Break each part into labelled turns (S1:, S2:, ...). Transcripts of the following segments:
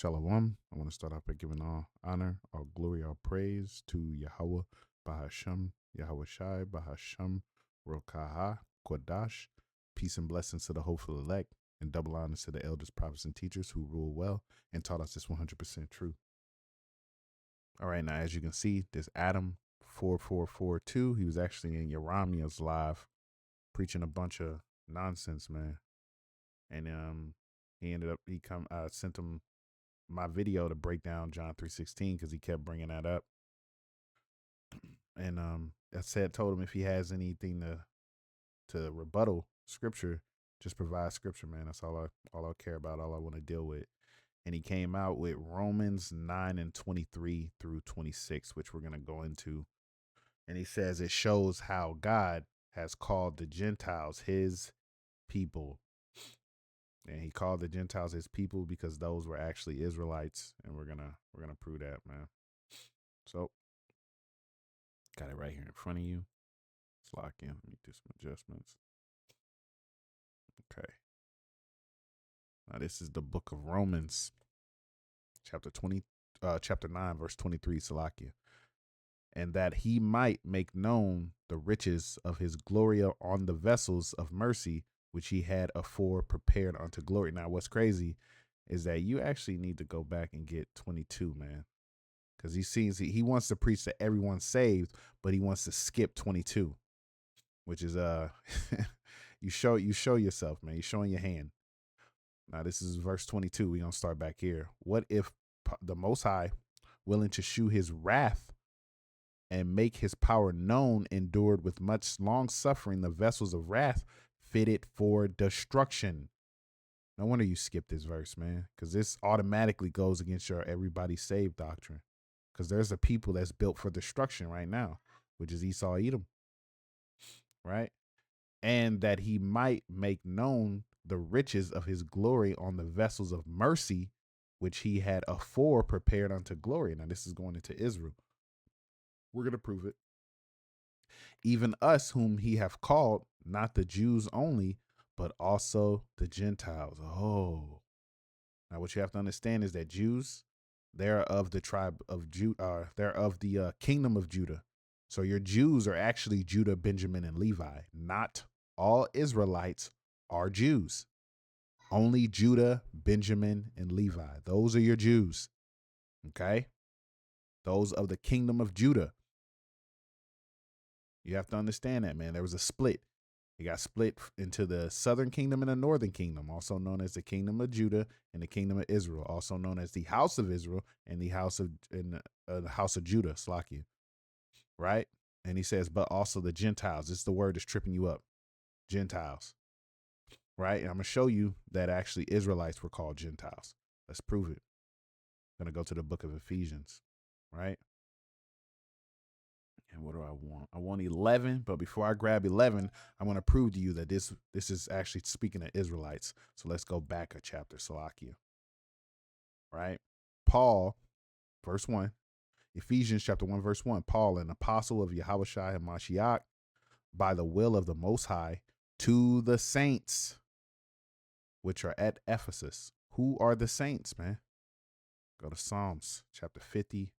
S1: Shalom. I want to start off by giving all honor, all glory, all praise to Yahweh, Bahasham, Yahweh Shai, Bahasham, Rokaha, Kodash. Peace and blessings to the hopeful elect, and double honors to the elders, prophets, and teachers who rule well and taught us this 100% true. All right, now as you can see, this Adam 4442, he was actually in Yeramia's live preaching a bunch of nonsense, man. And he ended up sent him my video to break down John 3:16 because he kept bringing that up. And told him if he has anything to rebuttal scripture, just provide scripture, man. That's all I care about, all I want to deal with. And he came out with Romans 9:23 through 26, which we're gonna go into. And he says it shows how God has called the Gentiles his people. And he called the Gentiles his people because those were actually Israelites, and we're gonna prove that, man. So, got it right here in front of you. Let's lock in. Let me do some adjustments. Okay. Now this is the book of Romans, chapter 9, verse 23, Salakia. And that he might make known the riches of his glory on the vessels of mercy, which he had afore prepared unto glory. Now, what's crazy is that you actually need to go back and get 22, man. Because he wants to preach that everyone's saved, but he wants to skip 22, which is you show yourself, man. You're showing your hand. Now this is verse 22. We're gonna start back here. What if the Most High, willing to shew his wrath and make his power known, endured with much long suffering the vessels of wrath fitted for destruction? No wonder you skipped this verse, man, because this automatically goes against your everybody saved doctrine. Because there's a people that's built for destruction right now, which is Esau, Edom, right? And that he might make known the riches of his glory on the vessels of mercy, which he had afore prepared unto glory. Now, this is going into Israel. We're going to prove it. Even us, whom he have called, not the Jews only, but also the Gentiles. Oh. Now, what you have to understand is that Jews, they're of the tribe of Judah. They're of the kingdom of Judah. So your Jews are actually Judah, Benjamin, and Levi. Not all Israelites are Jews. Only Judah, Benjamin, and Levi. Those are your Jews. Okay? Those of the kingdom of Judah. You have to understand that, man. There was a split. It got split into the southern kingdom and the northern kingdom, also known as the kingdom of Judah and the kingdom of Israel, also known as the house of Israel and the house of Judah, Slakia, right? And he says, but also the Gentiles. This is the word that's tripping you up. Gentiles, right? And I'm going to show you that actually Israelites were called Gentiles. Let's prove it. I'm going to go to the book of Ephesians, right? And what do I want? I want 11, but before I grab 11, I want to prove to you that this is actually speaking of Israelites. So let's go back a chapter, Salakia. Right? Paul, verse 1, Ephesians chapter 1, verse 1, Paul, an apostle of Yahweh Shai HaMashiach, by the will of the Most High, to the saints which are at Ephesus. Who are the saints, man? Go to Psalms chapter 50,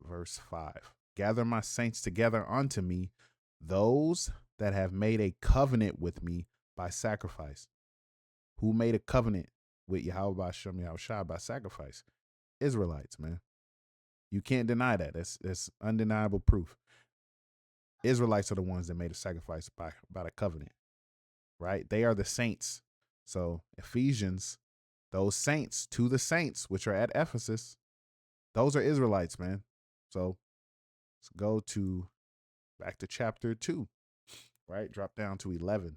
S1: verse 5. Gather my saints together unto me, those that have made a covenant with me by sacrifice. Who made a covenant with Yahweh Hashem Yahweh by sacrifice? Israelites, man. You can't deny that. That's undeniable proof. Israelites are the ones that made a sacrifice by the covenant, right? They are the saints. So Ephesians, those saints, to the saints which are at Ephesus, those are Israelites, man. So let's go back to chapter 2, right? Drop down to 11,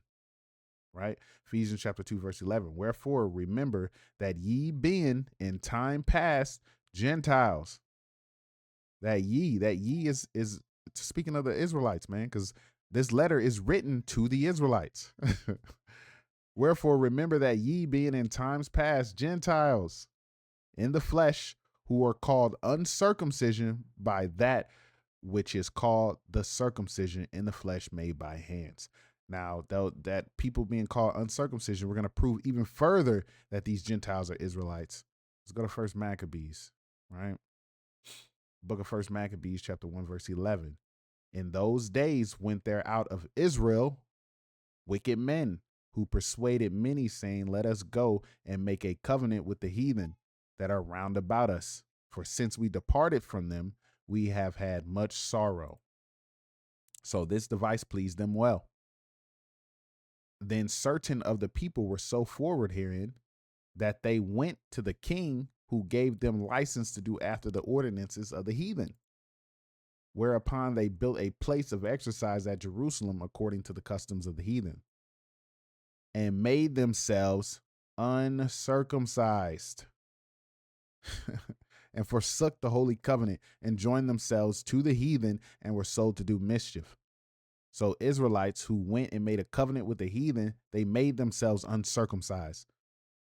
S1: right? Ephesians chapter 2, verse 11. Wherefore, remember that ye being in time past Gentiles. That ye is speaking of the Israelites, man, because this letter is written to the Israelites. Wherefore, remember that ye being in times past Gentiles in the flesh, who are called uncircumcision by that which is called the circumcision in the flesh made by hands. Now, though that people being called uncircumcision, we're going to prove even further that these Gentiles are Israelites. Let's go to First Maccabees, right? Book of First Maccabees, chapter 1, verse 11. In those days went there out of Israel wicked men who persuaded many, saying, let us go and make a covenant with the heathen that are round about us. For since we departed from them, we have had much sorrow. So this device pleased them well. Then certain of the people were so forward herein that they went to the king, who gave them license to do after the ordinances of the heathen. Whereupon they built a place of exercise at Jerusalem according to the customs of the heathen, and made themselves uncircumcised, and forsook the holy covenant, and joined themselves to the heathen, and were sold to do mischief. So Israelites who went and made a covenant with the heathen, they made themselves uncircumcised.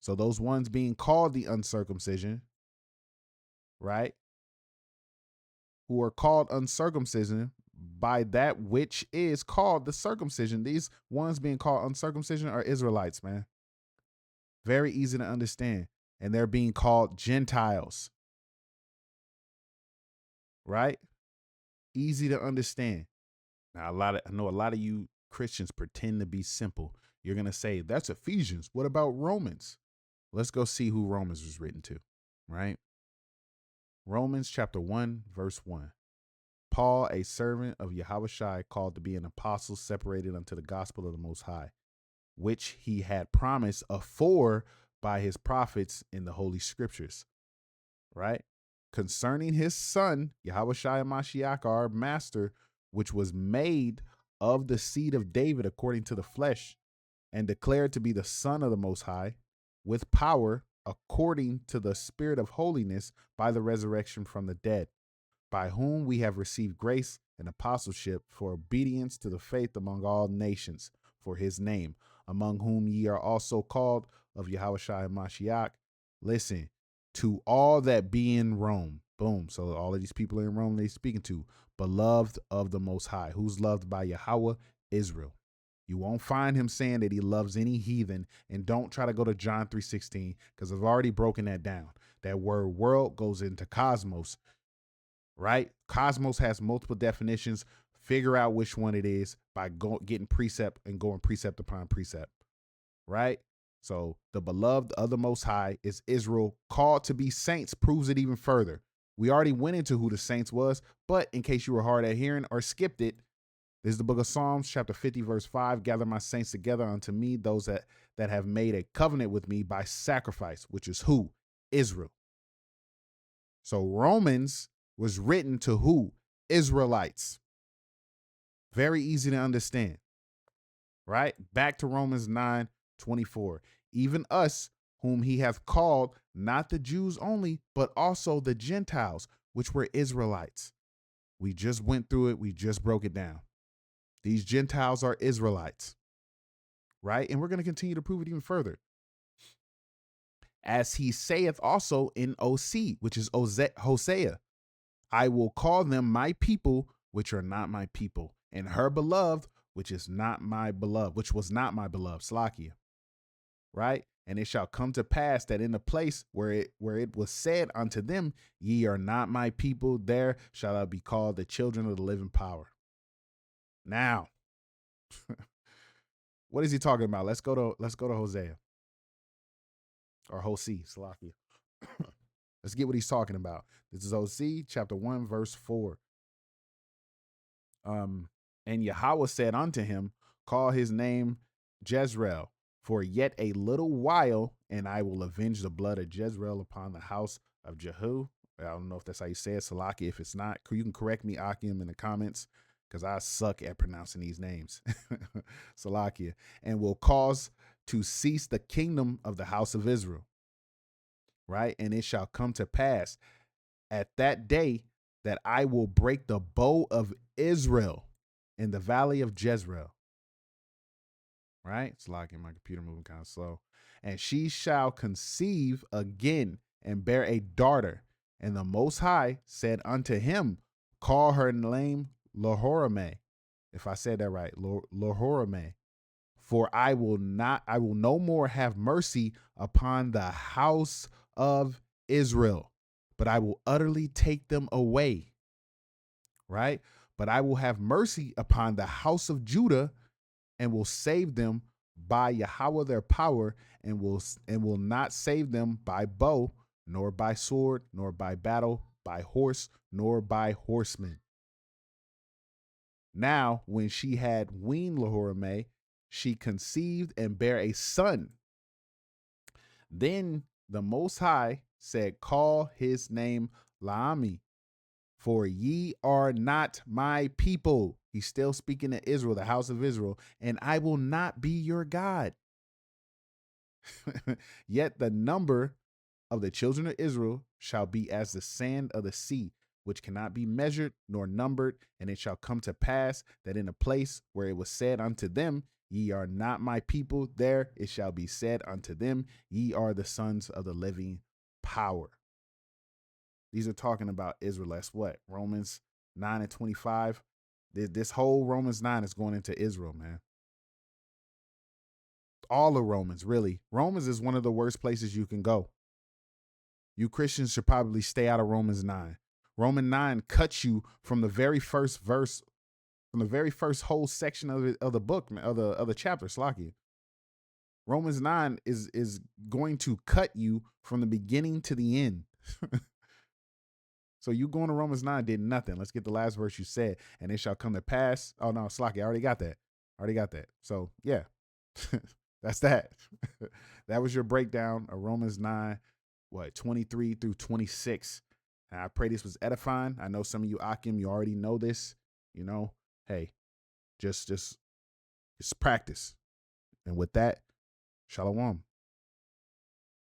S1: So those ones being called the uncircumcision, right, who are called uncircumcision by that which is called the circumcision. These ones being called uncircumcision are Israelites, man. Very easy to understand. And they're being called Gentiles, right? Easy to understand. Now, I know a lot of you Christians pretend to be simple. You're going to say, that's Ephesians. What about Romans? Let's go see who Romans was written to, right? Romans chapter 1, verse 1. Paul, a servant of Yahushua, called to be an apostle, separated unto the gospel of the Most High, which he had promised afore by his prophets in the Holy Scriptures, right? Concerning his son, Yahushua Mashiach, our master, which was made of the seed of David according to the flesh, and declared to be the Son of the Most High, with power according to the Spirit of holiness by the resurrection from the dead, by whom we have received grace and apostleship for obedience to the faith among all nations, for his name, among whom ye are also called of Yahushua Mashiach. Listen, to all that be in Rome. Boom. So all of these people in Rome they speaking to, beloved of the Most High. Who's loved by Yahweh? Israel. You won't find him saying that he loves any heathen. And don't try to go to John 3:16, because I've already broken that down. That word world goes into cosmos, right? Cosmos has multiple definitions. Figure out which one it is by getting precept and going precept upon precept, right? So the beloved of the Most High is Israel, called to be saints, proves it even further. We already went into who the saints was, but in case you were hard at hearing or skipped it, this is the book of Psalms, chapter 50, verse 5. Gather my saints together unto me, those that have made a covenant with me by sacrifice, which is who? Israel. So Romans was written to who? Israelites. Very easy to understand, right? Back to Romans 9:24. Even us, whom he hath called, not the Jews only, but also the Gentiles, which were Israelites. We just went through it. We just broke it down. These Gentiles are Israelites, right? And we're going to continue to prove it even further. As he saith also in OC, which is Hosea, I will call them my people, which are not my people, and her beloved, which is not my beloved, which was not my beloved, Slakia, right? And it shall come to pass that in the place where it was said unto them, ye are not my people, there shall I be called the children of the living power. Now, what is he talking about? Let's go to Hosea or Hosea, Slakia. Let's get what he's talking about. This is Hosea chapter 1, verse 4. And Yahweh said unto him, call his name Jezreel, for yet a little while, and I will avenge the blood of Jezreel upon the house of Jehu. I don't know if that's how you say it, Salaki. If it's not, you can correct me, Akim, in the comments, because I suck at pronouncing these names. Salakia. And will cause to cease the kingdom of the house of Israel. Right? And it shall come to pass at that day that I will break the bow of Israel in the valley of Jezreel. Right? It's like my computer moving kind of slow. And she shall conceive again and bear a daughter. And the Most High said unto him, call her name Lahorame. If I said that right, Lahorame. For I will no more have mercy upon the house of Israel, but I will utterly take them away. Right? But I will have mercy upon the house of Judah and will save them by Yahweh their power, and will not save them by bow, nor by sword, nor by battle, by horse, nor by horsemen. Now, when she had weaned Loruhame, she conceived and bare a son. Then the Most High said, call his name Laami, for ye are not my people. He's still speaking to Israel, the house of Israel, and I will not be your God. Yet the number of the children of Israel shall be as the sand of the sea, which cannot be measured nor numbered. And it shall come to pass that in a place where it was said unto them, ye are not my people, there it shall be said unto them, ye are the sons of the living power. These are talking about Israel. That's what? Romans 9 and 25. This whole Romans 9 is going into Israel, man. All of Romans, really. Romans is one of the worst places you can go. You Christians should probably stay out of Romans 9. Romans 9 cuts you from the very first verse, from the very first whole section of the book, of the chapter, Slakia. Romans 9 is going to cut you from the beginning to the end. So you going to Romans 9 did nothing. Let's get the last verse you said. And it shall come to pass. Oh, no, Slakia, I already got that. So, yeah, that's that. That was your breakdown of Romans 9, 23 through 26. And I pray this was edifying. I know some of you Akim, you already know this. You know, hey, just practice. And with that, shalom.